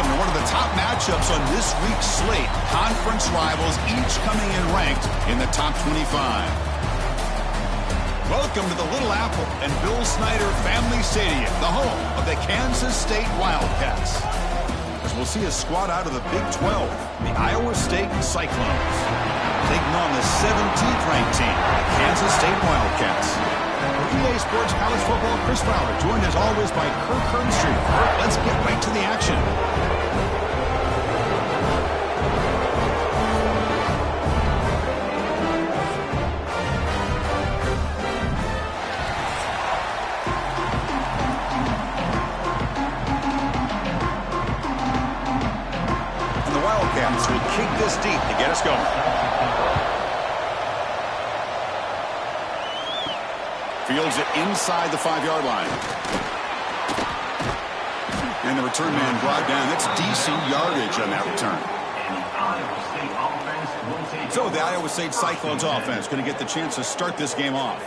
Welcome to one of the top matchups on this week's slate. Conference rivals, each coming in ranked in the top 25. Welcome to the Little Apple and Bill Snyder Family Stadium, the home of the Kansas State Wildcats. As we'll see a squad out of the Big 12, the Iowa State Cyclones, taking on the 17th ranked team, the Kansas State Wildcats. For EA Sports College Football, Chris Fowler, joined as always by Kirk Herbstreit. Let's get right to the action. And the Wildcats will kick this deep to get us going. Fields it inside the 5-yard line. And the return man brought down. That's decent yardage on that return. So the Iowa State Cyclones offense going to get the chance to start this game off.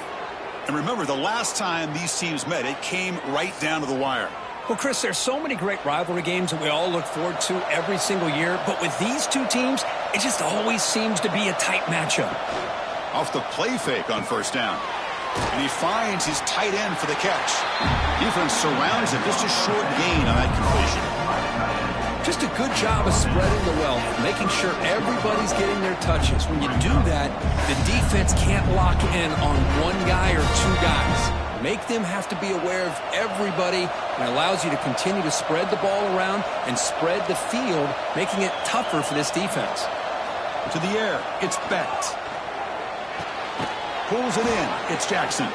And remember, the last time these teams met, it came right down to the wire. Well, Chris, there's so many great rivalry games that we all look forward to every single year. But with these two teams, it just always seems to be a tight matchup. Off the play fake on first down. And he finds his tight end for the catch. Defense surrounds him. Just a short gain on that completion. Just a good job of spreading the wealth, making sure everybody's getting their touches. When you do that, the defense can't lock in on one guy or two guys. Make them have to be aware of everybody, and it allows you to continue to spread the ball around and spread the field, making it tougher for this defense. To the air, it's Bent. Pulls it in. It's Jackson.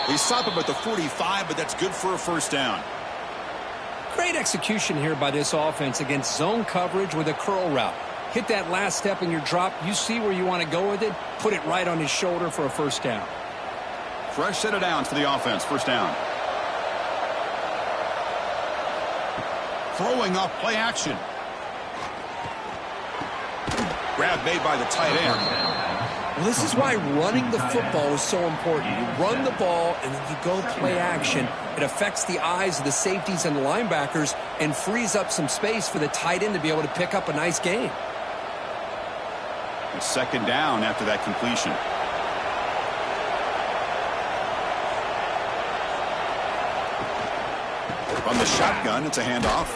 They stop him at the 45, but that's good for a first down. Great execution here by this offense against zone coverage with a curl route. Hit that last step in your drop. You see where you want to go with it. Put it right on his shoulder for a first down. Fresh set of downs for the offense. First down. Throwing off play action. Grab made by the tight end. Well, this is why running the football is so important. You run the ball, and then you go play action. It affects the eyes of the safeties and the linebackers and frees up some space for the tight end to be able to pick up a nice gain. It's second down after that completion. From the shotgun, it's a handoff.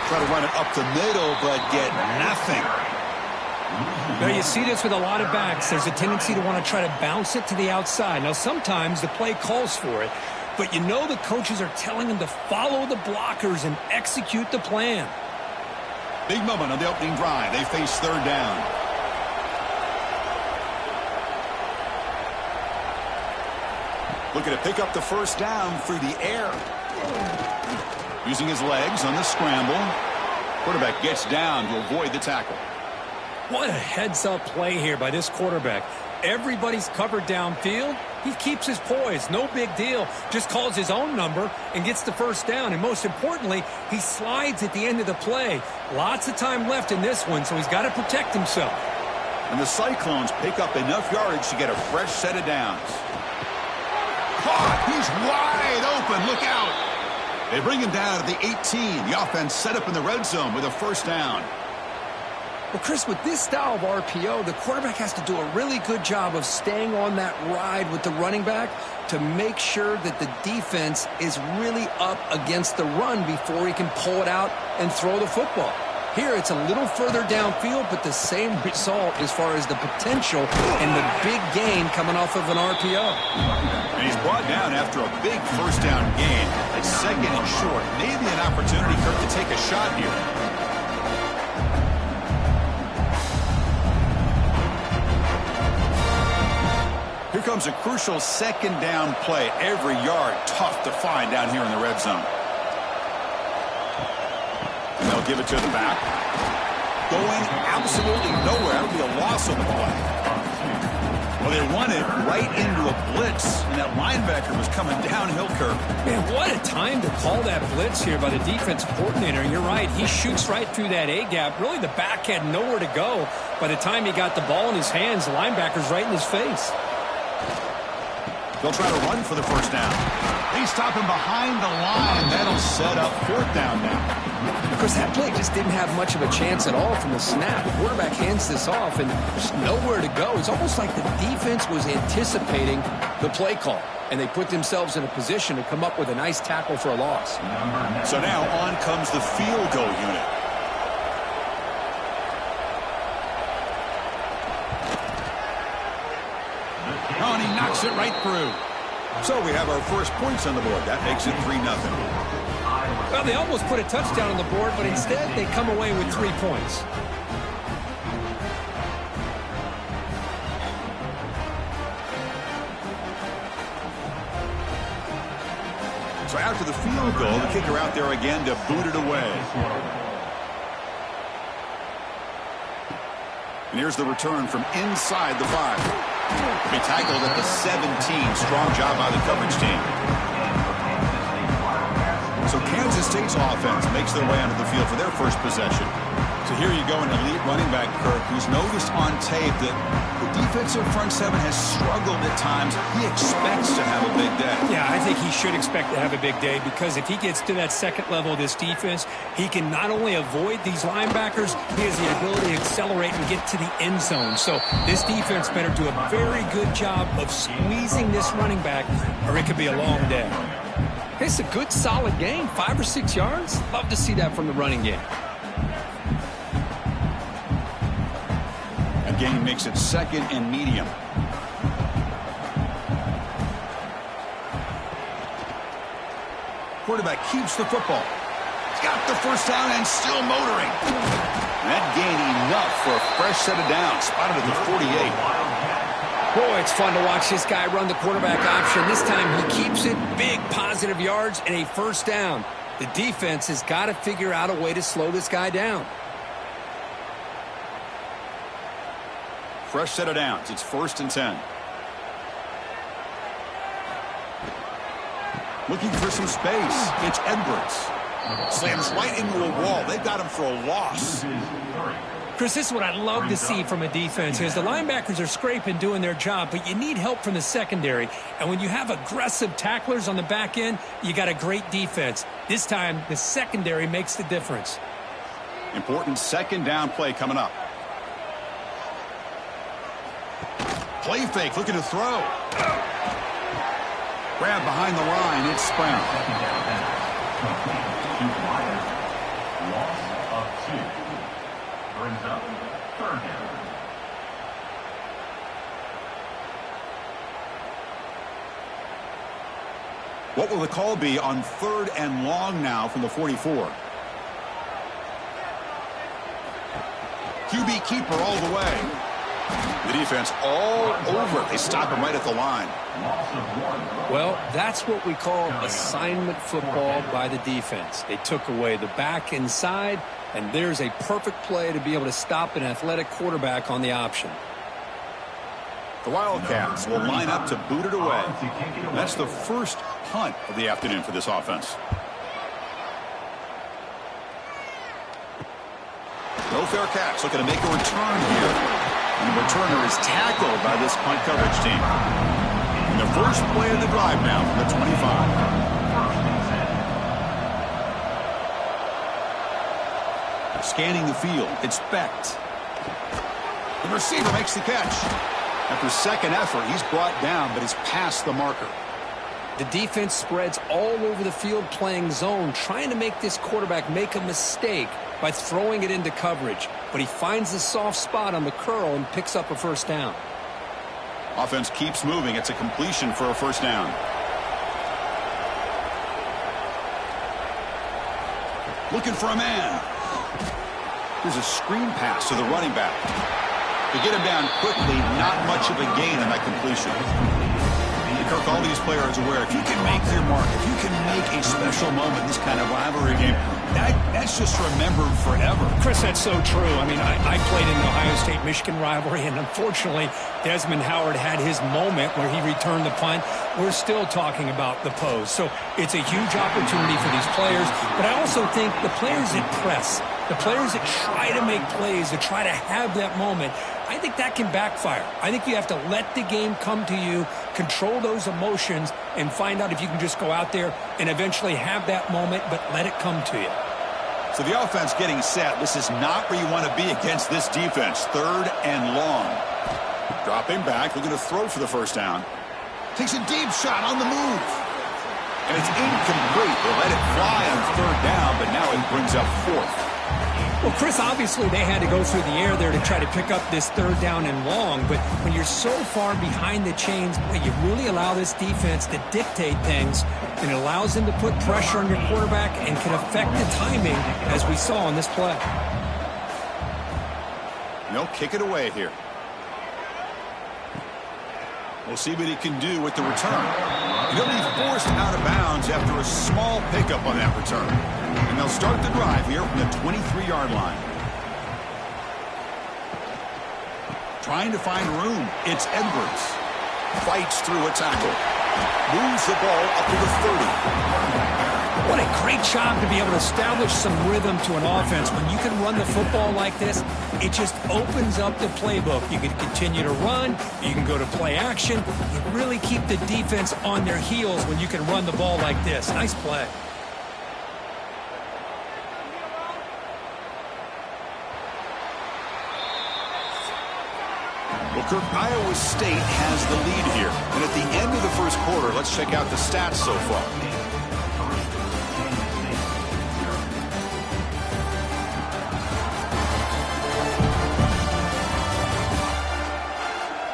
Try to run it up the middle, but get nothing. Now, you see this with a lot of backs. There's a tendency to want to try to bounce it to the outside. Now, sometimes the play calls for it, but you know the coaches are telling them to follow the blockers and execute the plan. Big moment on the opening drive. They face third down. Looking to pick up the first down through the air. Using his legs on the scramble. Quarterback gets down to avoid the tackle. What a heads-up play here by this quarterback. Everybody's covered downfield. He keeps his poise. No big deal. Just calls his own number and gets the first down. And most importantly, he slides at the end of the play. Lots of time left in this one, so he's got to protect himself. And the Cyclones pick up enough yardage to get a fresh set of downs. Caught! He's wide open. Look out! They bring him down at the 18. The offense set up in the red zone with a first down. Well, Chris, with this style of RPO, the quarterback has to do a really good job of staying on that ride with the running back to make sure that the defense is really up against the run before he can pull it out and throw the football. Here, it's a little further downfield, but the same result as far as the potential and the big gain coming off of an RPO. And he's brought down after a big first down gain. It's second and short. Maybe an opportunity, Kirk, to take a shot here. Here comes a crucial second down play. Every yard tough to find down here in the red zone. And they'll give it to the back. Going absolutely nowhere. That would be a loss on the play. Well, they run it right into a blitz, and that linebacker was coming downhill, Kirk. Man, what a time to call that blitz here by the defense coordinator. You're right. He shoots right through that A-gap. Really, the back had nowhere to go. By the time he got the ball in his hands, the linebacker's right in his face. They'll try to run for the first down. They stop him behind the line. That'll set up fourth down now. Chris, that play just didn't have much of a chance at all from the snap. The quarterback hands this off, and there's nowhere to go. It's almost like the defense was anticipating the play call, and they put themselves in a position to come up with a nice tackle for a loss. So now on comes the field goal unit. Oh, and he knocks it right through. So we have our first points on the board. That makes it 3-0. Well, they almost put a touchdown on the board, but instead they come away with 3 points. So after the field goal, the kicker out there again to boot it away. And here's the return from inside the 5. They tackled at the 17. Strong job by the coverage team. So Kansas State's offense makes their way onto the field for their first possession. So here you go, an elite running back, Kirk, who's noticed on tape that the defensive front seven has struggled at times. He expects to have a big day. Yeah, I think he should expect to have a big day because if he gets to that second level of this defense, he can not only avoid these linebackers, he has the ability to accelerate and get to the end zone. So this defense better do a very good job of squeezing this running back or it could be a long day. It's a good, solid game. 5 or 6 yards. Love to see that from the running game. Gain makes it second and medium. Quarterback keeps the football. He's got the first down and still motoring. That gain enough for a fresh set of downs. Spotted at the 48. Boy, it's fun to watch this guy run the quarterback option. This time he keeps it. Big positive yards and a first down. The defense has got to figure out a way to slow this guy down. Fresh set of downs. It's 1st and 10. Looking for some space. It's Edwards. Slams right into a wall. They've got him for a loss. Chris, this is what I'd love to see from a defense is the linebackers are scraping, doing their job, but you need help from the secondary. And when you have aggressive tacklers on the back end, you got a great defense. This time, the secondary makes the difference. Important second down play coming up. Play fake, looking to throw. Grab behind the line, it's Sprout. Loss of 2. Brings up 3rd down. What will the call be on 3rd and long now from the 44? QB keeper all the way. The defense all over it. They stop him right at the line. Well, that's what we call assignment football by the defense. They took away the back inside, and there's a perfect play to be able to stop an athletic quarterback on the option. The Wildcats will line up to boot it away. That's the first punt of the afternoon for this offense. No fair catch. Looking to make a return here. And the returner is tackled by this punt coverage team. And the first play of the drive now from the 25. Scanning the field, it's Becht. The receiver makes the catch. After second effort, he's brought down, but he's past the marker. The defense spreads all over the field playing zone, trying to make this quarterback make a mistake by throwing it into coverage. But he finds the soft spot on the curl and picks up a first down. Offense keeps moving. It's a completion for a first down. Looking for a man. Here's a screen pass to the running back. To get him down quickly, not much of a gain on that completion. Kirk, all these players are aware, if you can make your mark, if you can make a special moment in this kind of rivalry game, that's just remembered forever. Chris, that's so true. I mean, I played in the Ohio State-Michigan rivalry, and unfortunately, Desmond Howard had his moment where he returned the punt. We're still talking about the pose. So it's a huge opportunity for these players, but I also think the players that press, The players that try to make plays, that try to have that moment, I think that can backfire. I think you have to let the game come to you, control those emotions, and find out if you can just go out there and eventually have that moment, but let it come to you. So the offense getting set. This is not where you want to be against this defense. 3rd and long. Dropping back, looking to throw for the first down. Takes a deep shot on the move. And it's incomplete. They let it fly on 3rd down, but now it brings up 4th. Well, Chris, obviously they had to go through the air there to try to pick up this 3rd down and long, but when you're so far behind the chains, you really allow this defense to dictate things, and it allows them to put pressure on your quarterback and can affect the timing, as we saw on this play. No, kick it away here. We'll see what he can do with the return. He'll be forced out of bounds after a small pickup on that return. And they'll start the drive here from the 23-yard line. Trying to find room. It's Edwards. Fights through a tackle. Moves the ball up to the 30. What a great job to be able to establish some rhythm to an offense. When you can run the football like this, it just opens up the playbook. You can continue to run. You can go to play action. You really keep the defense on their heels when you can run the ball like this. Nice play. Well, Kirk, Iowa State has the lead here. And at the end of the first quarter, let's check out the stats so far.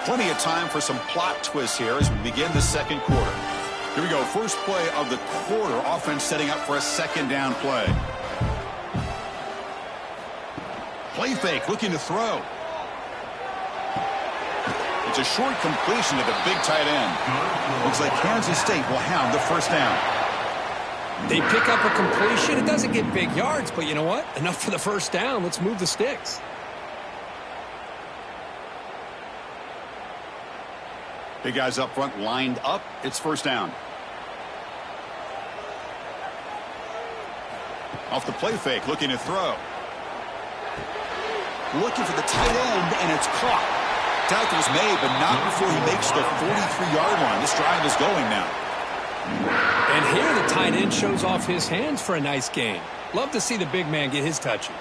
Plenty of time for some plot twists here as we begin the second quarter. Here we go. First play of the quarter. Offense setting up for a 2nd down play. Play fake, looking to throw. It's a short completion to the big tight end. Looks like Kansas State will have the first down. They pick up a completion. It doesn't get big yards, but you know what? Enough for the first down. Let's move the sticks. Big guys up front lined up. It's first down. Off the play fake, looking to throw. Looking for the tight end, and it's caught. Tackle's made, but not before he makes the 43-yard line. This drive is going now. And here the tight end shows off his hands for a nice gain. Love to see the big man get his touches.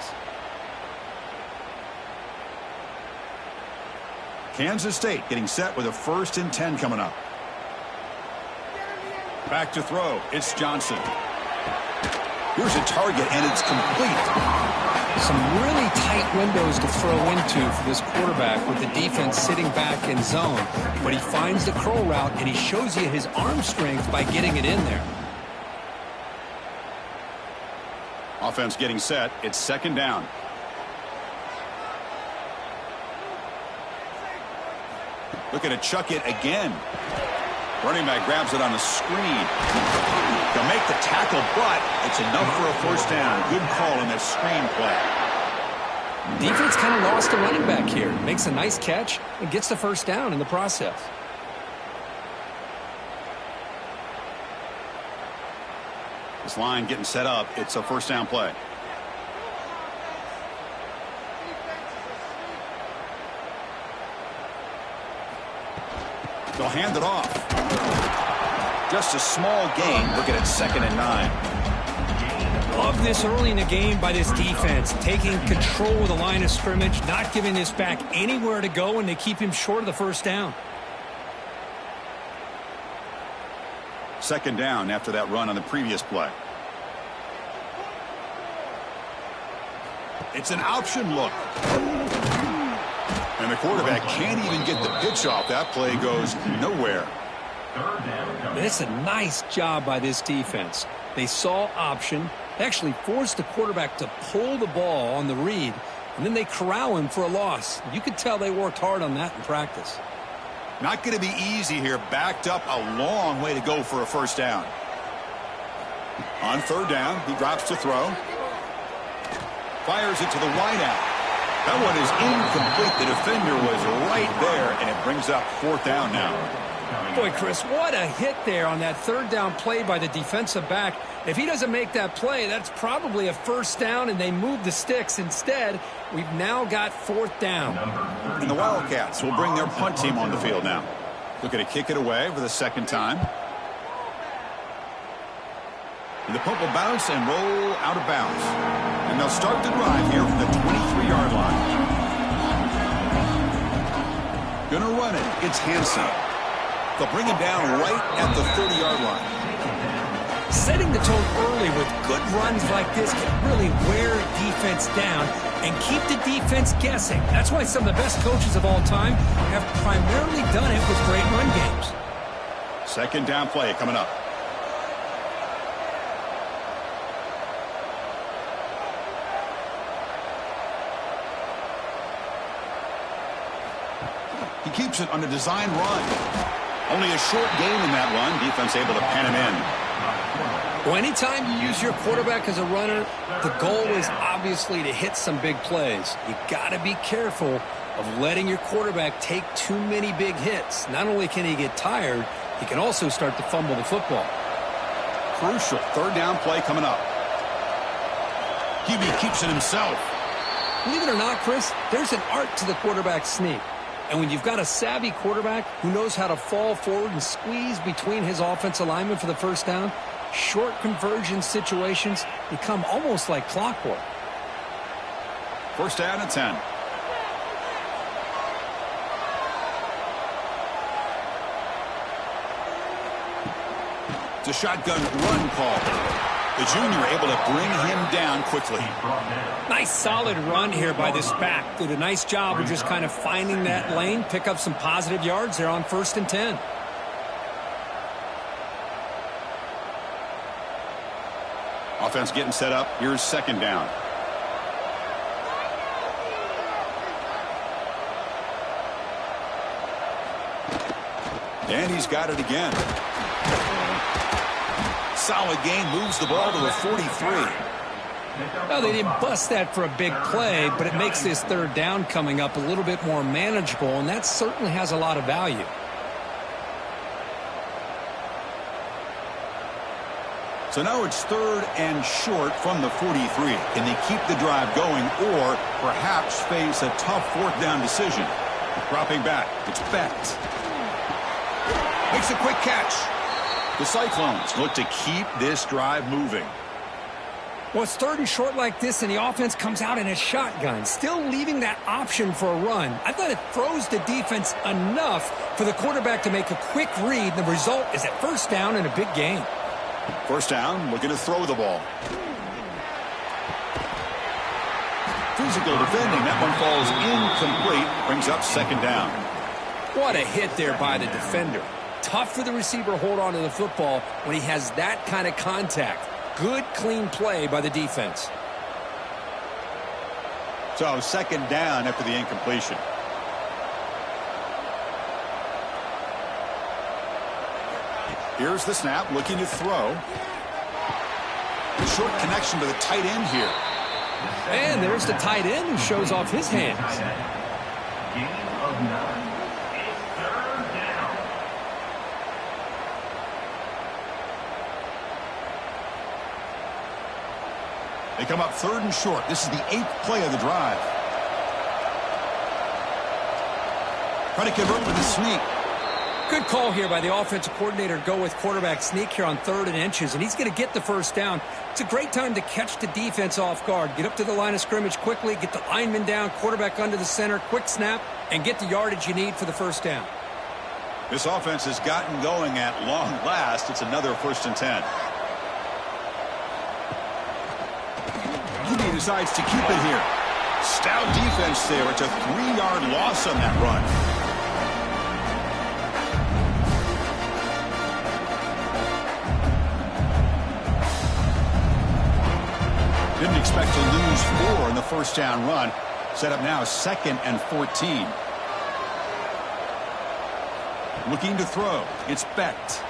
Kansas State getting set with a 1st and 10 coming up. Back to throw. It's Johnson. Here's a target, and it's complete. Some really tight windows to throw into for this quarterback with the defense sitting back in zone. But he finds the curl route, and he shows you his arm strength by getting it in there. Offense getting set. It's 2nd down. Looking to chuck it again. Running back grabs it on the screen. They'll make the tackle, but it's enough for a first down. Good call in that screen play. Defense kind of lost the running back here. Makes a nice catch and gets the first down in the process. This line getting set up. It's a first down play. They'll hand it off. Just a small gain. Looking at 2nd and 9. Love this early in the game by this defense. Taking control of the line of scrimmage. Not giving this back anywhere to go, and they keep him short of the first down. 2nd down after that run on the previous play. It's an option look. And the quarterback can't even get the pitch off. That play goes nowhere. It's a nice job by this defense. They saw option. They actually forced the quarterback to pull the ball on the read, and then they corral him for a loss. You could tell they worked hard on that in practice. Not going to be easy here. Backed up a long way to go for a first down. On 3rd down, he drops to throw. Fires it to the wideout. That one is incomplete. The defender was right there, and it brings up 4th down now. Boy, Chris, what a hit there on that third down play by the defensive back. If he doesn't make that play, that's probably a first down, and they move the sticks. Instead, we've now got fourth down. And the Wildcats will bring their punt team on the field now. Looking to kick it away for the second time. And the punt will bounce and roll out of bounds. And they'll start the drive here from the 23-yard line. Gonna run it. It's Hansen. They'll bring him down right at the 30-yard line. Setting the tone early with good runs like this can really wear defense down and keep the defense guessing. That's why some of the best coaches of all time have primarily done it with great run games. Second down play coming up. He keeps it on a design run. Only a short gain in that run. Defense able to pen him in. Well, anytime you use your quarterback as a runner, the goal is obviously to hit some big plays. You got to be careful of letting your quarterback take too many big hits. Not only can he get tired, he can also start to fumble the football. Crucial third down play coming up. QB keeps it himself. Believe it or not, Chris, there's an art to the quarterback sneak. And when you've got a savvy quarterback who knows how to fall forward and squeeze between his offensive linemen for the first down, short conversion situations become almost like clockwork. First down and 10. It's a shotgun run call. The junior able to bring him down quickly. Nice solid run here by this back. Did a nice job of just kind of finding that lane, pick up some positive yards there on 1st and 10. Offense getting set up. Here's second down. And he's got it again. Solid gain, moves the ball to the 43. Well, they didn't bust that for a big play, but it makes this third down coming up a little bit more manageable, and that certainly has a lot of value. So now it's third and short from the 43. Can they keep the drive going or perhaps face a tough fourth down decision? Dropping back, it's Becht. Makes a quick catch. The Cyclones look to keep this drive moving. Well, it's third and short like this, and the offense comes out in a shotgun, still leaving that option for a run. I thought it froze the defense enough for the quarterback to make a quick read. The result is a first down and a big gain. First down, looking to throw the ball. Physical defending. That one falls incomplete. Brings up second down. What a hit there by the defender. Tough for the receiver to hold on to the football when he has that kind of contact. Good, clean play by the defense. So second down after the incompletion. Here's the snap, looking to throw. A short connection to the tight end here. And there's the tight end who shows off his hands. Gain of 9. It's third down. They come up third and short. This is the 8th play of the drive. Trying to convert with a sneak. Good call here by the offensive coordinator. Go with quarterback sneak here on 3rd and inches, and he's going to get the first down. It's a great time to catch the defense off guard. Get up to the line of scrimmage quickly, get the lineman down, quarterback under the center, quick snap, and get the yardage you need for the first down. This offense has gotten going at long last. It's another 1st and 10. QB decides to keep it here. Stout defense there. It's a 3-yard loss on that run. Didn't expect to lose 4 in the first down run. Set up now 2nd and 14. Looking to throw. It's Becht.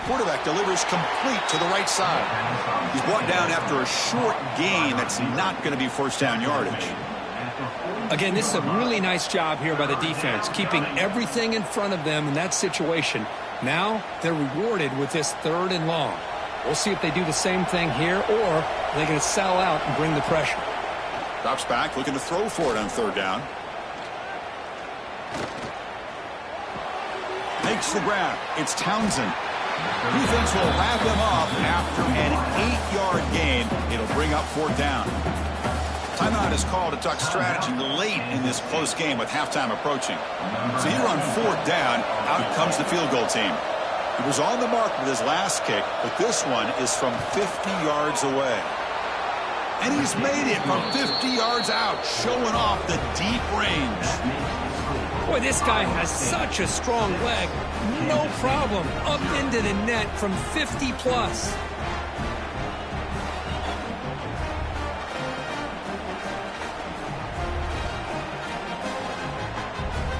Quarterback delivers complete to the right side. He's brought down after a short gain that's not going to be first down yardage. Again, this is a really nice job here by the defense, keeping everything in front of them in that situation. Now they're rewarded with this 3rd and long. We'll see if they do the same thing here, or they're going to sell out and bring the pressure. Drops back, looking to throw for it on 3rd down. Makes the grab. It's Townsend. Defense will wrap him up after an 8-yard gain. It'll bring up 4th down. Timeout is called to talk strategy late in this close game with halftime approaching. So here on 4th down, out comes the field goal team. He was on the mark with his last kick, but this one is from 50 yards away. And he's made it from 50 yards out, showing off the deep range. Boy, this guy has such a strong leg. No problem. Up into the net from 50 plus.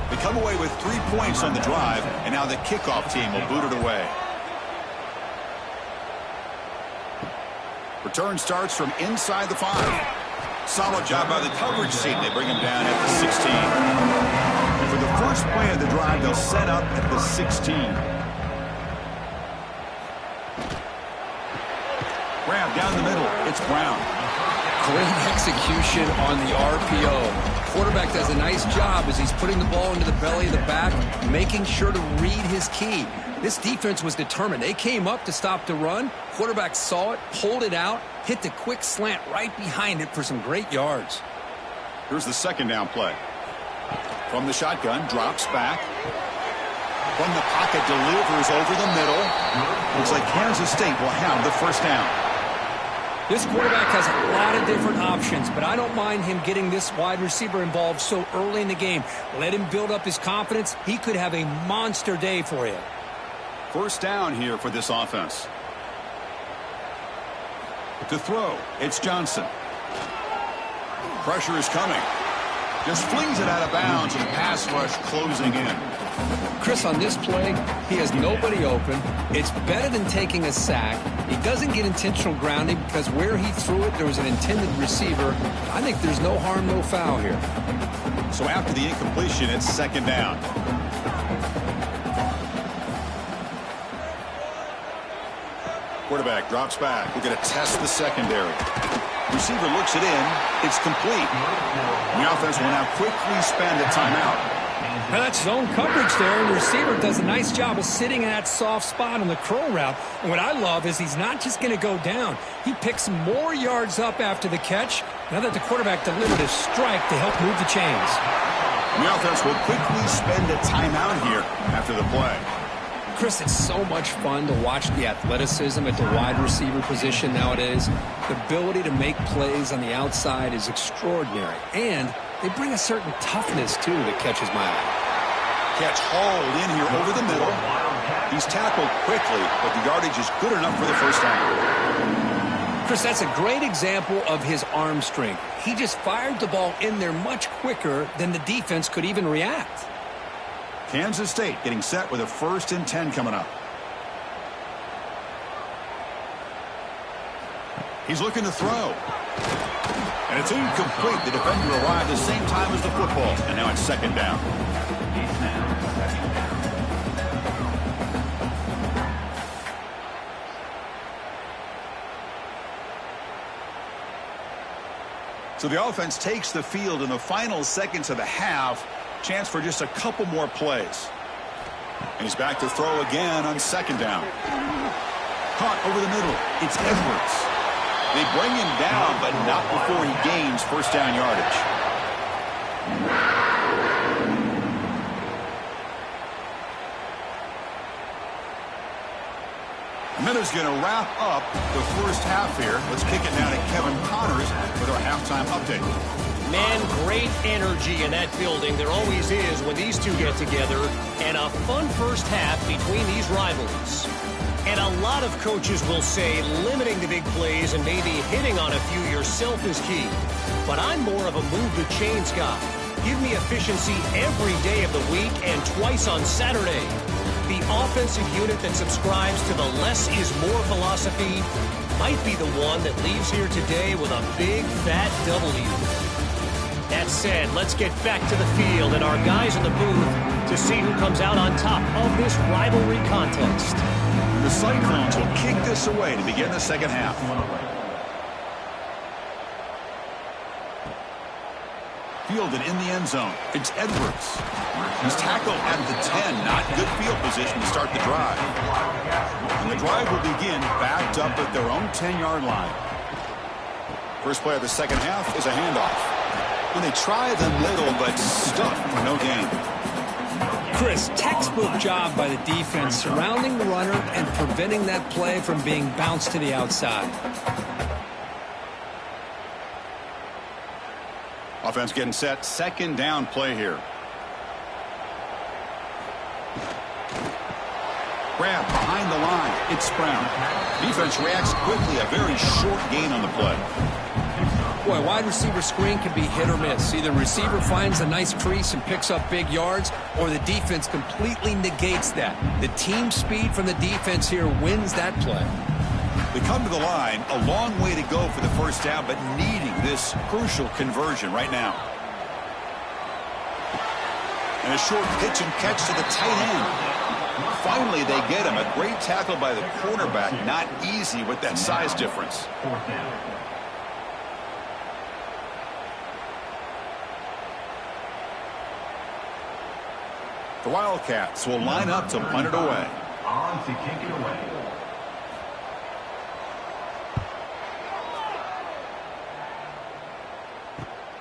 They come away with 3 points on the drive, and now the kickoff team will boot it away. Return starts from inside the 5. Solid job by the coverage team. They bring him down at the 16. And for the first play of the drive, they'll set up at the 16. Grab down the middle. It's Brown. Great execution on the RPO. Quarterback does a nice job as he's putting the ball into the belly of the back, making sure to read his key. This defense was determined. They came up to stop the run. Quarterback saw it, pulled it out, hit the quick slant right behind it for some great yards. Here's the 2nd down play. From the shotgun, drops back. From the pocket, delivers over the middle. Looks like Kansas State will have the 1st down. This quarterback has a lot of different options, but I don't mind him getting this wide receiver involved so early in the game. Let him build up his confidence. He could have a monster day for you. 1st down here for this offense. To throw, it's Johnson. Pressure is coming. Just flings it out of bounds, and the pass rush closing in. Chris, on this play, he has nobody open. It's better than taking a sack. He doesn't get intentional grounding because where he threw it, there was an intended receiver. I think there's no harm, no foul here. So after the incompletion, it's 2nd down. Quarterback drops back. We're going to test the secondary. Receiver looks it in. It's complete. The offense will now quickly spend a timeout. Well, that's zone coverage there, and the receiver does a nice job of sitting in that soft spot on the curl route. And what I love is he's not just going to go down. He picks more yards up after the catch now that the quarterback delivered a strike to help move the chains. The offense will quickly spend a timeout here after the play. Chris, it's so much fun to watch the athleticism at the wide receiver position nowadays. The ability to make plays on the outside is extraordinary. And they bring a certain toughness, too, that catches my eye. Catch hauled in here over the middle. He's tackled quickly, but the yardage is good enough for the 1st down. Chris, that's a great example of his arm strength. He just fired the ball in there much quicker than the defense could even react. Kansas State getting set with a 1st and 10 coming up. He's looking to throw. And it's incomplete. The defender arrived the same time as the football. And now it's 2nd down. So the offense takes the field in the final seconds of the half. Chance for just a couple more plays. And he's back to throw again on 2nd down. Caught over the middle. It's Edwards. They bring him down, but not before he gains 1st down yardage. Miller's going to wrap up the 1st half here. Let's kick it now to Kevin Connors with our halftime update. Man, great energy in that building. There always is when these two get together. And a fun 1st half between these rivals. And a lot of coaches will say limiting the big plays and maybe hitting on a few yourself is key. But I'm more of a move the chains guy. Give me efficiency every day of the week and twice on Saturday. The offensive unit that subscribes to the less is more philosophy might be the one that leaves here today with a big fat W. That said, let's get back to the field and our guys in the booth to see who comes out on top of this rivalry contest. The Cyclones will kick this away to begin the second half. Fielded in the end zone. It's Edwards. He's tackled at the 10. Not good field position to start the drive. And the drive will begin backed up at their own 10-yard line. First play of the second half is a handoff. And they try the middle, but stuffed for no gain. Chris, textbook job by the defense surrounding the runner and preventing that play from being bounced to the outside. Offense getting set. Second down play here. Grab behind the line. It's Brown. Defense reacts quickly. A very short gain on the play. Boy, wide receiver screen can be hit or miss. Either receiver finds a nice crease and picks up big yards, or the defense completely negates that. The team speed from the defense here wins that play. They come to the line, a long way to go for the first down, but needing this crucial conversion right now. And a short pitch and catch to the tight end. Finally, they get him. A great tackle by the quarterback. Not easy with that size difference. The Wildcats will line up to punt it away. On to kick it away.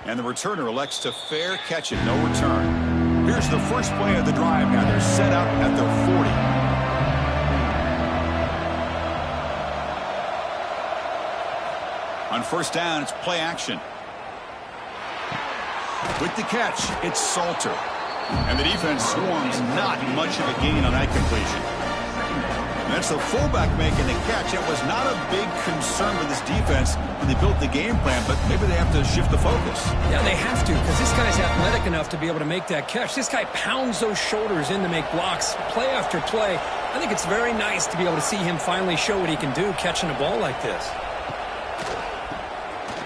And the returner elects to fair catch it, no return. Here's the first play of the drive now. They're set up at their 40. On first down, it's play action. With the catch, it's Salter. And the defense swarms, not much of a gain on that completion. And that's the fullback making the catch. It was not a big concern for this defense when they built the game plan, but maybe they have to shift the focus. Yeah, they have to, because this guy's athletic enough to be able to make that catch. This guy pounds those shoulders in to make blocks play after play. I think it's very nice to be able to see him finally show what he can do catching a ball like this.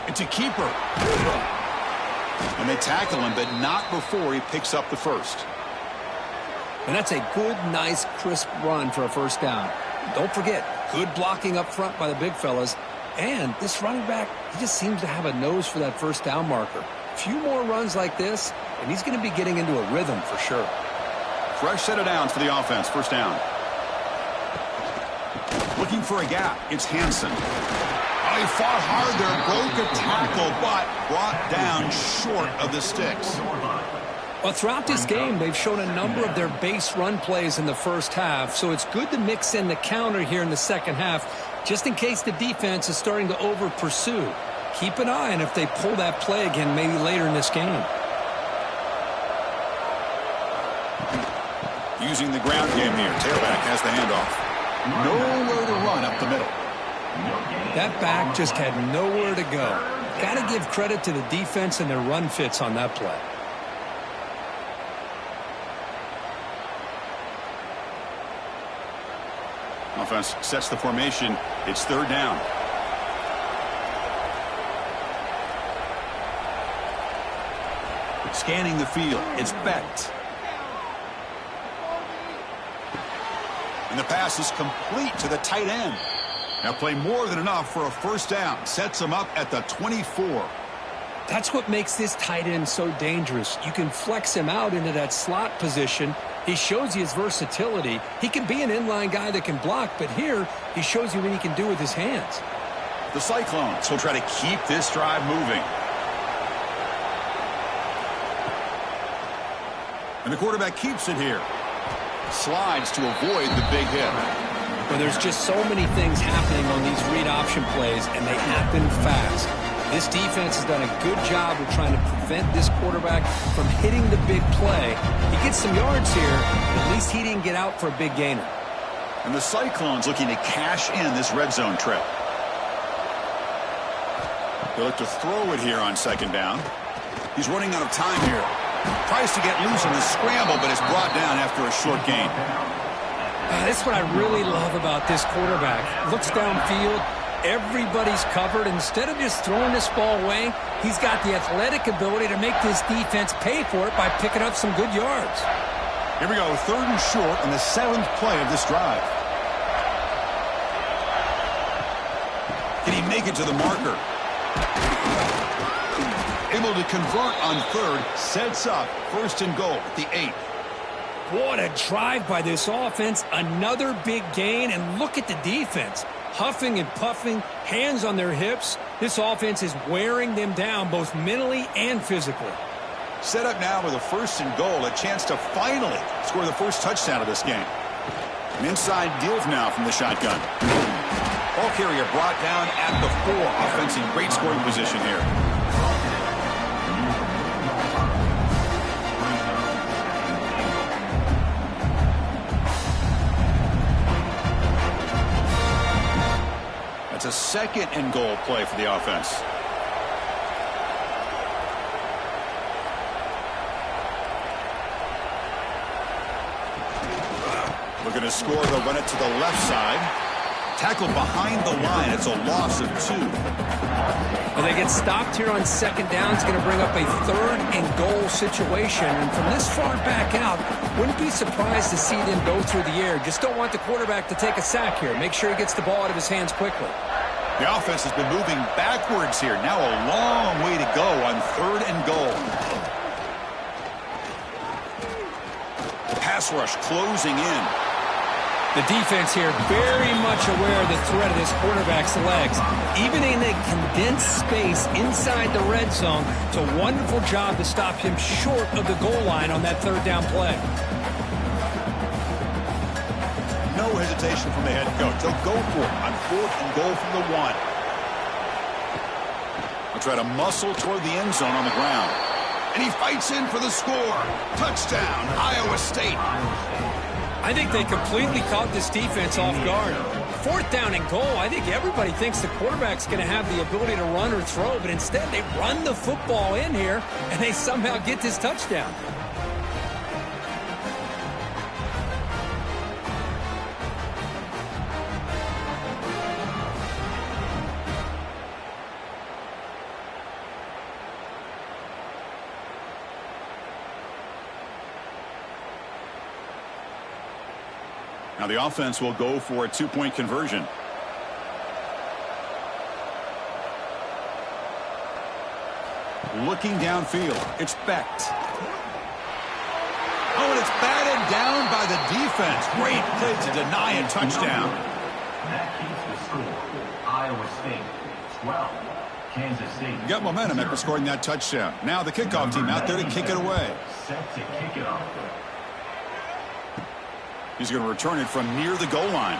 It's a keeper. And they tackle him, but not before he picks up the first. And that's a good, nice, crisp run for a first down. Don't forget, good blocking up front by the big fellas. And this running back, he just seems to have a nose for that first down marker. A few more runs like this, and he's going to be getting into a rhythm for sure. Fresh set of downs for the offense. First down. Looking for a gap. It's Hansen. Oh, he fought hard there. Broke a tackle, but brought down short of the sticks. Well, throughout this game, they've shown a number of their base run plays in the first half, so it's good to mix in the counter here in the second half, just in case the defense is starting to over-pursue. Keep an eye on if they pull that play again maybe later in this game. Using the ground game here. Tailback has the handoff. Nowhere to run up the middle. That back just had nowhere to go. Got to give credit to the defense and their run fits on that play. Offense sets the formation. It's third down. Scanning the field. It's Becht. And the pass is complete to the tight end. Now play more than enough for a first down. Sets him up at the 24. That's what makes this tight end so dangerous. You can flex him out into that slot position. He shows you his versatility. He can be an inline guy that can block, but here he shows you what he can do with his hands. The Cyclones will try to keep this drive moving. And the quarterback keeps it here. Slides to avoid the big hit. Well, there's just so many things happening on these read option plays, and they happen fast. This defense has done a good job of trying to prevent this quarterback from hitting the big play. He gets some yards here, but at least he didn't get out for a big gainer. And the Cyclones looking to cash in this red zone trip. They look to throw it here on second down. He's running out of time here. Tries to get loose in the scramble, but is brought down after a short gain. That's what I really love about this quarterback. Looks downfield, Everybody's covered. Instead of just throwing this ball away, he's got the athletic ability to make this defense pay for it by picking up some good yards. Here we go, 3rd and short on the 7th play of this drive. Can he make it to the marker? Able to convert on 3rd, sets up 1st and goal at the 8. What a drive by this offense. Another big gain, and look at the defense. Huffing and puffing, hands on their hips. This offense is wearing them down both mentally and physically. Set up now with a 1st and goal, a chance to finally score the first touchdown of this game. An inside deal now from the shotgun. Ball carrier brought down at the 4. Offense in great scoring position here. That's a 2nd and goal play for the offense. Looking to score, they'll run it to the left side. Tackled behind the line. It's a loss of 2. Well, they get stopped here on 2nd down. It's going to bring up a 3rd and goal situation. And from this far back out, wouldn't be surprised to see them go through the air. Just don't want the quarterback to take a sack here. Make sure he gets the ball out of his hands quickly. The offense has been moving backwards here. Now a long way to go on 3rd and goal. Pass rush closing in. The defense here very much aware of the threat of this quarterback's legs. Even in a condensed space inside the red zone, it's a wonderful job to stop him short of the goal line on that 3rd down play. No hesitation from the head coach. They'll go for it on 4th and goal from the 1. They'll try to muscle toward the end zone on the ground. And he fights in for the score. Touchdown, Iowa State. I think they completely caught this defense off guard. 4th down and goal, I think everybody thinks the quarterback's going to have the ability to run or throw, but instead they run the football in here, and they somehow get this touchdown. Now the offense will go for a 2-point conversion. Looking downfield, it's Becht. Oh, and it's batted down by the defense. Great play to deny a touchdown. That keeps the score. Iowa State 12, Kansas State. Got momentum after scoring that touchdown. Now the kickoff team out there to kick it away. Set to kick it off. He's going to return it from near the goal line.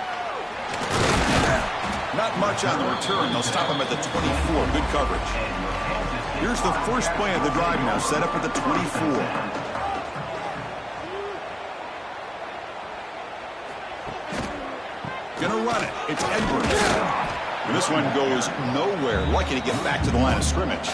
Not much on the return. They'll stop him at the 24. Good coverage. Here's the first play of the drive now, set up at the 24. Gonna run it. It's Edwards. And this one goes nowhere. Lucky to get back to the line of scrimmage.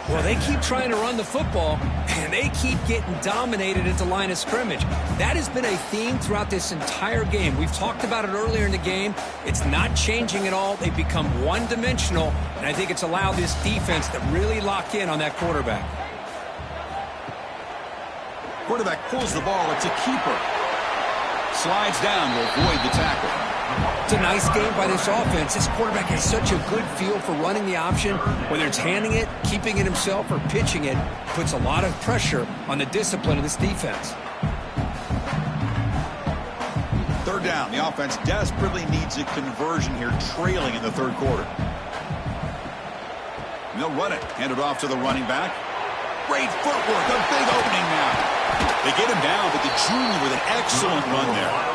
Well, they keep trying to run the football, and they keep getting dominated at the line of scrimmage. That has been a theme throughout this entire game. We've talked about it earlier in the game. It's not changing at all. They've become one-dimensional, and I think it's allowed this defense to really lock in on that quarterback. Quarterback pulls the ball. It's a keeper. Slides down to avoid the tackle. It's a nice game by this offense. This quarterback has such a good feel for running the option. Whether it's handing it, keeping it himself, or pitching it, puts a lot of pressure on the discipline of this defense. 3rd down. The offense desperately needs a conversion here, trailing in the 3rd quarter. And they'll run it. Hand it off to the running back. Great footwork. A big opening now. They get him down, but the junior with an excellent run there.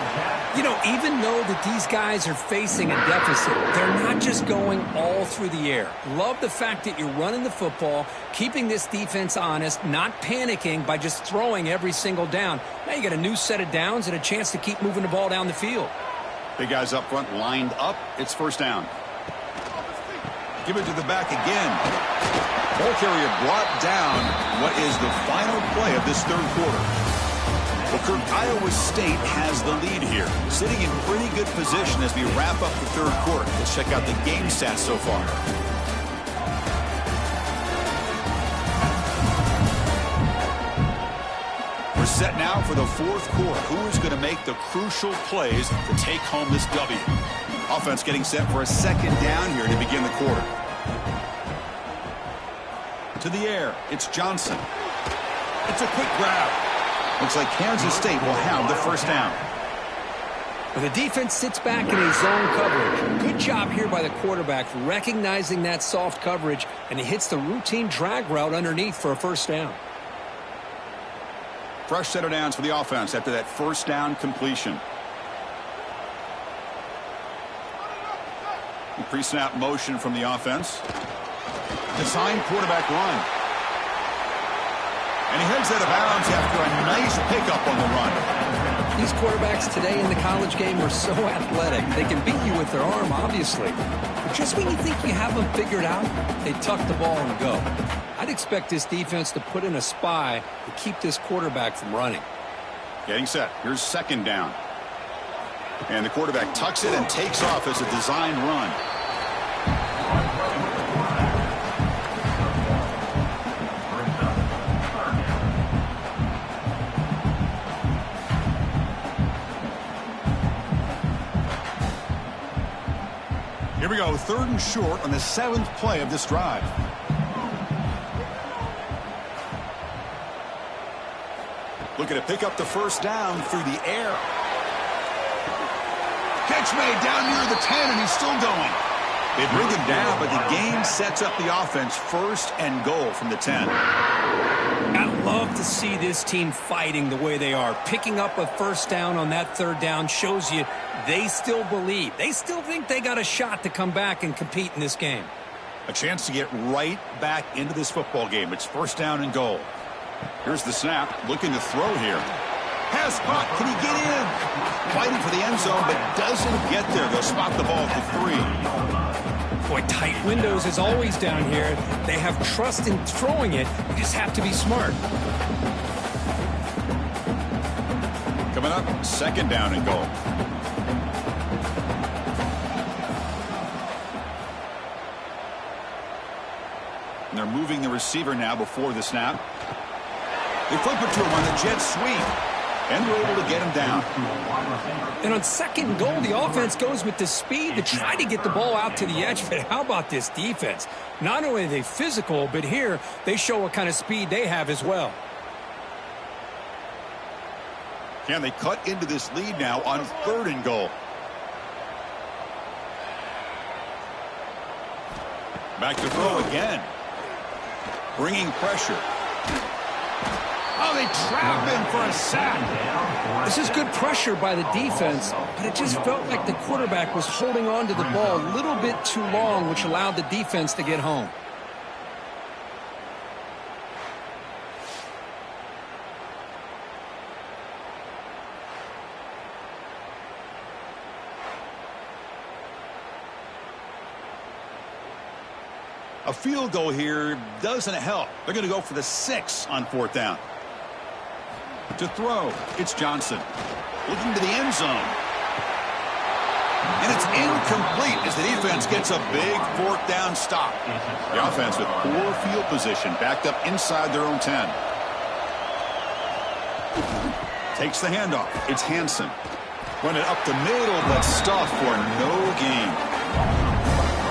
You know, even though that these guys are facing a deficit, they're not just going all through the air. Love the fact that you're running the football, keeping this defense honest, not panicking by just throwing every single down. Now you got a new set of downs and a chance to keep moving the ball down the field. Big guys up front lined up. It's 1st down. Give it to the back again. Ball carrier brought down. What is the final play of this 3rd quarter? Well, Kirk, Iowa State has the lead here, sitting in pretty good position as we wrap up the third quarter. Let's check out the game stats so far. We're set now for the fourth quarter. Who is going to make the crucial plays to take home this W? Offense getting set for a second down here to begin the quarter. To the air, it's Johnson. It's a quick grab. Looks like Kansas State will have the first down. Well, the defense sits back in a zone coverage. Good job here by the quarterback recognizing that soft coverage, and he hits the routine drag route underneath for a first down. Fresh set of downs for the offense after that first down completion. Pre-snap motion from the offense. Design quarterback run. And he heads out of bounds after a nice pickup on the run. These quarterbacks today in the college game are so athletic. They can beat you with their arm, obviously. But just when you think you have them figured out, they tuck the ball and go. I'd expect this defense to put in a spy to keep this quarterback from running. Getting set. Here's second down. And the quarterback tucks it and takes off as a design run. Here we go, third and short on the 7th play of this drive. Looking to pick up the first down through the air. Catch made down near the 10, and he's still going. They bring him down, but the game sets up the offense first and goal from the 10. I love to see this team fighting the way they are. Picking up a first down on that third down shows you they still believe. They still think they got a shot to come back and compete in this game. A chance to get right back into this football game. It's first down and goal. Here's the snap. Looking to throw here. Pass caught. Can he get in? Fighting for the end zone, but doesn't get there. They'll spot the ball at the 3. Boy, tight windows is always down here. They have trust in throwing it. You just have to be smart. Coming up, second down and goal. And they're moving the receiver now before the snap. They flip it to him on the jet sweep. And we're able to get him down. And on second goal, the offense goes with the speed to try to get the ball out to the edge. But how about this defense? Not only are they physical, but here they show what kind of speed they have as well. Can they cut into this lead now on third and goal? Back to throw again. Bringing pressure. Oh, they trap him for a sack. This is good pressure by the defense, but it just felt like the quarterback was holding on to the ball a little bit too long, which allowed the defense to get home. A field goal here doesn't help. They're going to go for the 6 on fourth down. To throw, it's Johnson. Looking to the end zone. And it's incomplete as the defense gets a big fourth down stop. The offense with poor field position backed up inside their own 10. Takes the handoff. It's Hansen. Run it up the middle, but stuffed for no gain.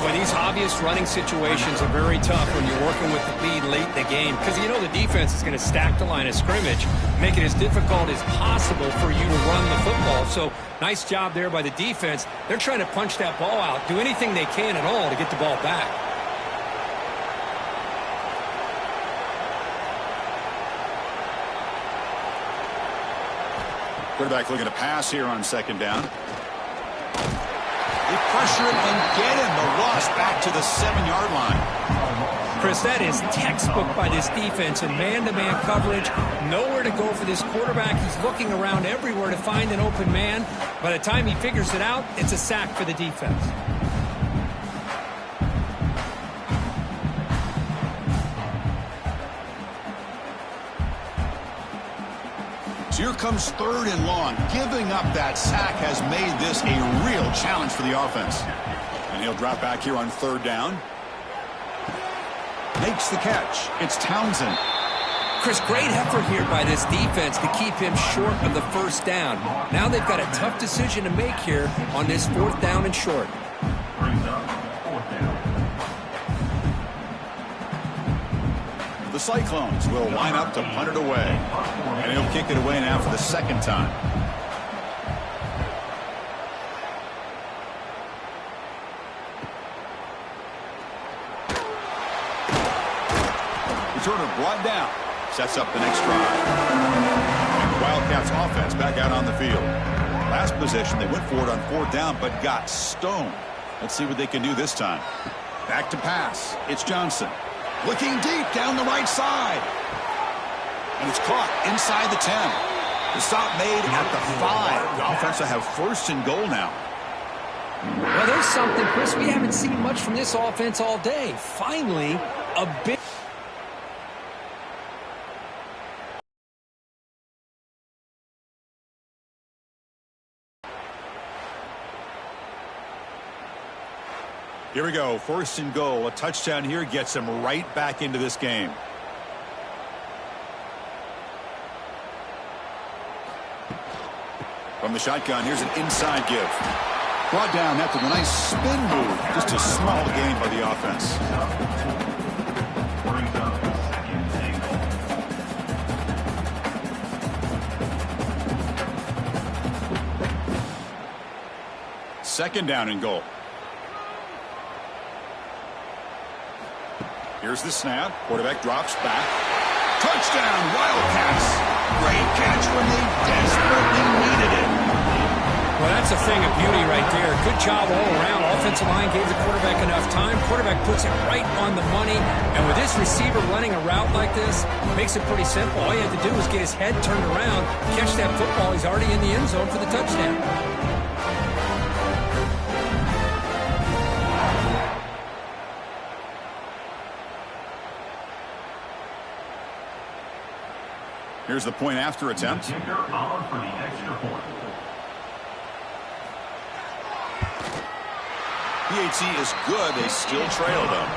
Well, these obvious running situations are very tough when you're working with the lead late in the game because you know the defense is going to stack the line of scrimmage, make it as difficult as possible for you to run the football. So nice job there by the defense. They're trying to punch that ball out, do anything they can at all to get the ball back. Quarterback looking to pass here on second down. They pressure him and get him. The loss back to the 7-yard line. Chris, that is textbook by this defense in man-to-man coverage. Nowhere to go for this quarterback. He's looking around everywhere to find an open man. By the time he figures it out, it's a sack for the defense. So here comes 3rd and long. Giving up that sack has made this a real challenge for the offense. And he'll drop back here on 3rd down. Makes the catch. It's Townsend. Chris, great effort here by this defense to keep him short of the 1st down. Now they've got a tough decision to make here on this 4th down and short. Brings up 4th down. The Cyclones will line up to punt it away. And he'll kick it away now for the 2nd time. Returner brought down. Sets up the next drive. And the Wildcats offense back out on the field. Last possession, they went for it on 4th down, but got stoned. Let's see what they can do this time. Back to pass. It's Johnson. Looking deep down the right side. And it's caught inside the 10. The stop made at the 5. The offense will have 1st and goal now. Well, there's something, Chris, we haven't seen much from this offense all day. Finally, a big... Here we go, 1st and goal. A touchdown here gets them right back into this game. From the shotgun, here's an inside give. Brought down after the nice spin move. Just a small gain by the offense. Brings up 2nd and goal. 2nd down and goal. Here's the snap. Quarterback drops back. Touchdown, Wildcats. Great catch when they desperately needed it. Well, that's a thing of beauty right there. Good job all around. Offensive line gave the quarterback enough time. Quarterback puts it right on the money. And with this receiver running a route like this, makes it pretty simple. All you have to do is get his head turned around, catch that football. He's already in the end zone for the touchdown. Here's the point after attempt. Kicker on for the extra point. PAT is good. They still trail them.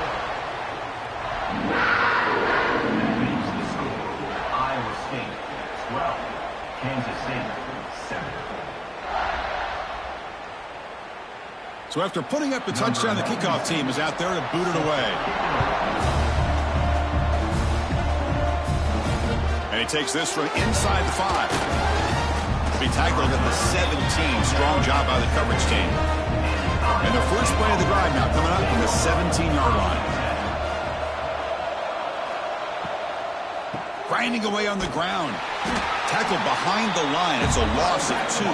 Makes the score. Iowa State 12. Kansas State 7. So after putting up the touchdown, the kickoff team is out there to boot it away. And he takes this from inside the 5. Be tackled at the 17. Strong job by the coverage team. And the first play of the drive now coming up from the 17-yard line. Grinding away on the ground. Tackled behind the line. It's a loss of 2.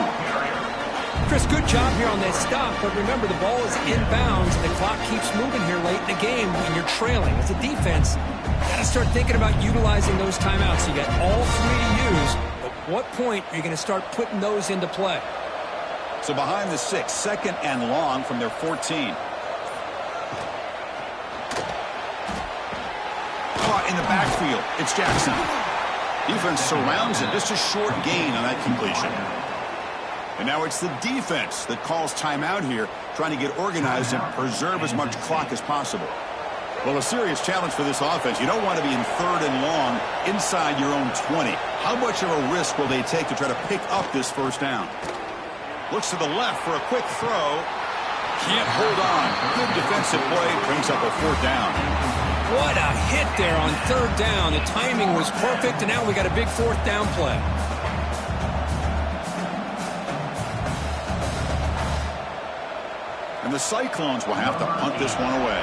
Chris, good job here on that stop, but remember the ball is inbounds and the clock keeps moving here late in the game when you're trailing. As a defense, you got to start thinking about utilizing those timeouts. You got all 3 to use. At what point are you going to start putting those into play? So behind the 6, 2nd and long from their 14. Caught in the backfield. It's Jackson. Defense surrounds him. Just a short gain on that completion. And now it's the defense that calls timeout here, trying to get organized and preserve as much clock as possible. Well, a serious challenge for this offense. You don't want to be in 3rd and long inside your own 20. How much of a risk will they take to try to pick up this 1st down? Looks to the left for a quick throw. Can't hold on. Good defensive play. Brings up a 4th down. What a hit there on 3rd down. The timing was perfect, and now we got a big 4th down play. And the Cyclones will have to punt this one away.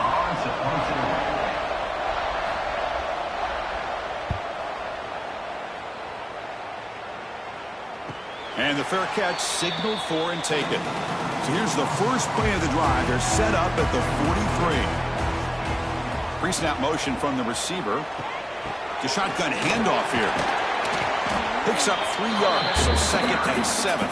And the fair catch signaled for and taken. So here's the first play of the drive. They're set up at the 43. Pre-snap motion from the receiver. The shotgun handoff here. Picks up 3 yards, so 2nd and 7.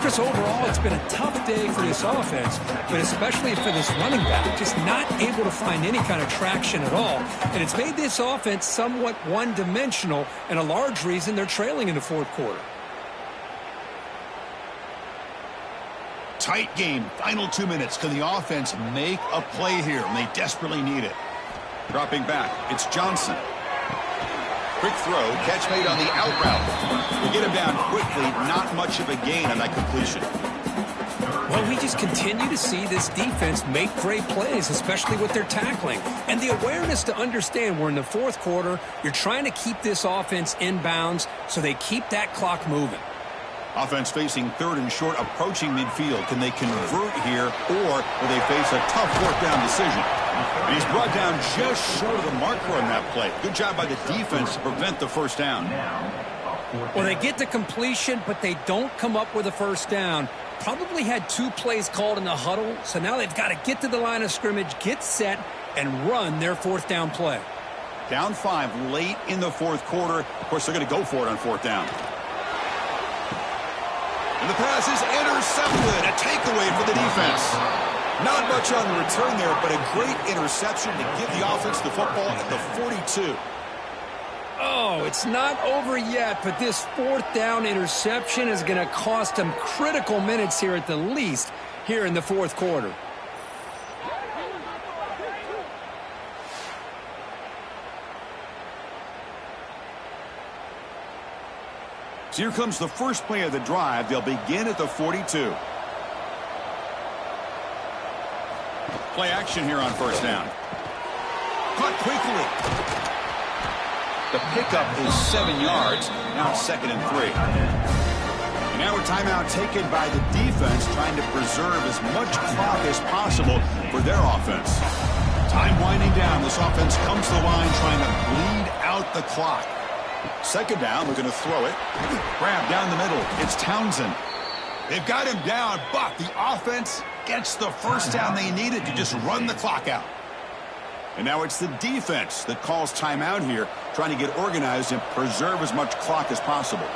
Chris, overall, it's been a tough day for this offense, but especially for this running back, just not able to find any kind of traction at all. And it's made this offense somewhat one-dimensional, and a large reason they're trailing in the fourth quarter. Tight game. Final 2 minutes. Can the offense make a play here? And they desperately need it. Dropping back. It's Johnson. Quick throw. Catch made on the out route. We'll get him down quickly. Not much of a gain on that completion. Well, we just continue to see this defense make great plays, especially with their tackling. And the awareness to understand we're in the fourth quarter, you're trying to keep this offense in bounds so they keep that clock moving. Offense facing third and short, approaching midfield. Can they convert here, or will they face a tough fourth down decision? And he's brought down just short of the marker on that play. Good job by the defense to prevent the first down. Well, they get to completion, but they don't come up with a first down. Probably had 2 plays called in the huddle, so now they've got to get to the line of scrimmage, get set, and run their fourth down play. Down 5 late in the fourth quarter. Of course, they're going to go for it on fourth down. And the pass is intercepted. A takeaway for the defense. Not much on the return there, but a great interception to give the offense the football at the 42. Oh, it's not over yet, but this fourth down interception is going to cost them critical minutes here at the least here in the fourth quarter. So here comes the first play of the drive. They'll begin at the 42. Play action here on first down. Caught quickly. The pickup is 7 yards. Now it's 2nd and 3. And now a timeout taken by the defense, trying to preserve as much clock as possible for their offense. Time winding down. This offense comes to the line trying to bleed out the clock. 2nd down, they're going to throw it. Grab down the middle. It's Townsend. They've got him down, but the offense gets the first down they needed to just run the clock out. And now it's the defense that calls timeout here, trying to get organized and preserve as much clock as possible.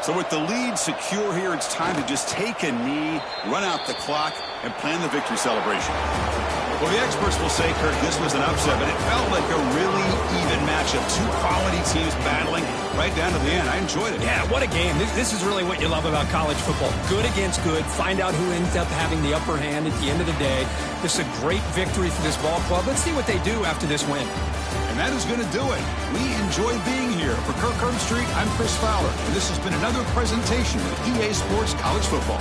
So with the lead secure here, it's time to just take a knee, run out the clock, and plan the victory celebration. Well, the experts will say, Kirk, this was an upset, but it felt like a really even matchup. 2 quality teams battling right down to the end. I enjoyed it. Yeah, what a game. This is really what you love about college football. Good against good. Find out who ends up having the upper hand at the end of the day. This is a great victory for this ball club. Let's see what they do after this win. And that is going to do it. We enjoy being here. For Kirk Herbstreit, I'm Chris Fowler, and this has been another presentation of EA Sports College Football.